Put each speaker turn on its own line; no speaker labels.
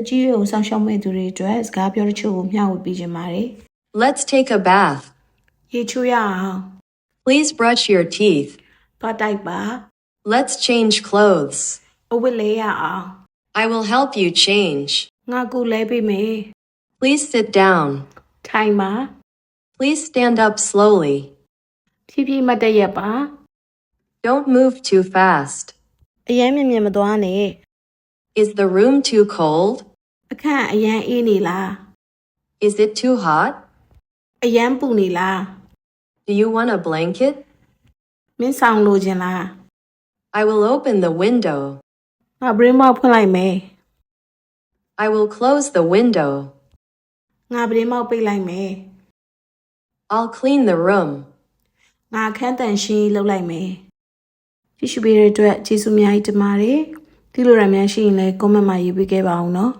ကြီးတွေကိုစောင့်ရှောက်မဲ့သူတွေအတွက်စကားပြောတချို့ကိုမျှဝေပေးခြင်းပါတယ်
Let's take a bath.
ရေချိုးရအောင်
Please brush your teeth.
သွားတိုက်ပါ
Let's change clothes.
အဝတ်လဲရအောင်
I will help you change.
ငါကူလဲပေးမယ်
Please sit down.
ထိုင်ပါ
Please stand up slowly.
ဖြည်းဖြည်းမတ်တက်ရက်ပါ
Don't move too fast.
အရန်မြင်မြင်မသွားနဲ့
Is the room too cold?
အခန့်အရန်အေးနေလား
Is it too hot?
အရန်ပူနေလား
Do you want a blanket?
မင်းဆောင်လိုချင်လား
I will open the window.
ငါဘရင်းမောက်ဖွင့်လိုက်မယ်
I will close the window.
ငါဘရင်းမောက်ပိတ်လိုက်မယ်
I'll clean the room.
ငါအခန်းတန်ရှင်းလုပ်လိုက်မယ်ကြည့်ရှုပေးတဲ့အတွက်ကျေးဇူးအများကြီးတင်ပါတယ်ဒီလိုရမ်းများရှိရင်လည်း comment မှာရေးပေးခဲ့ပါအောင်နော်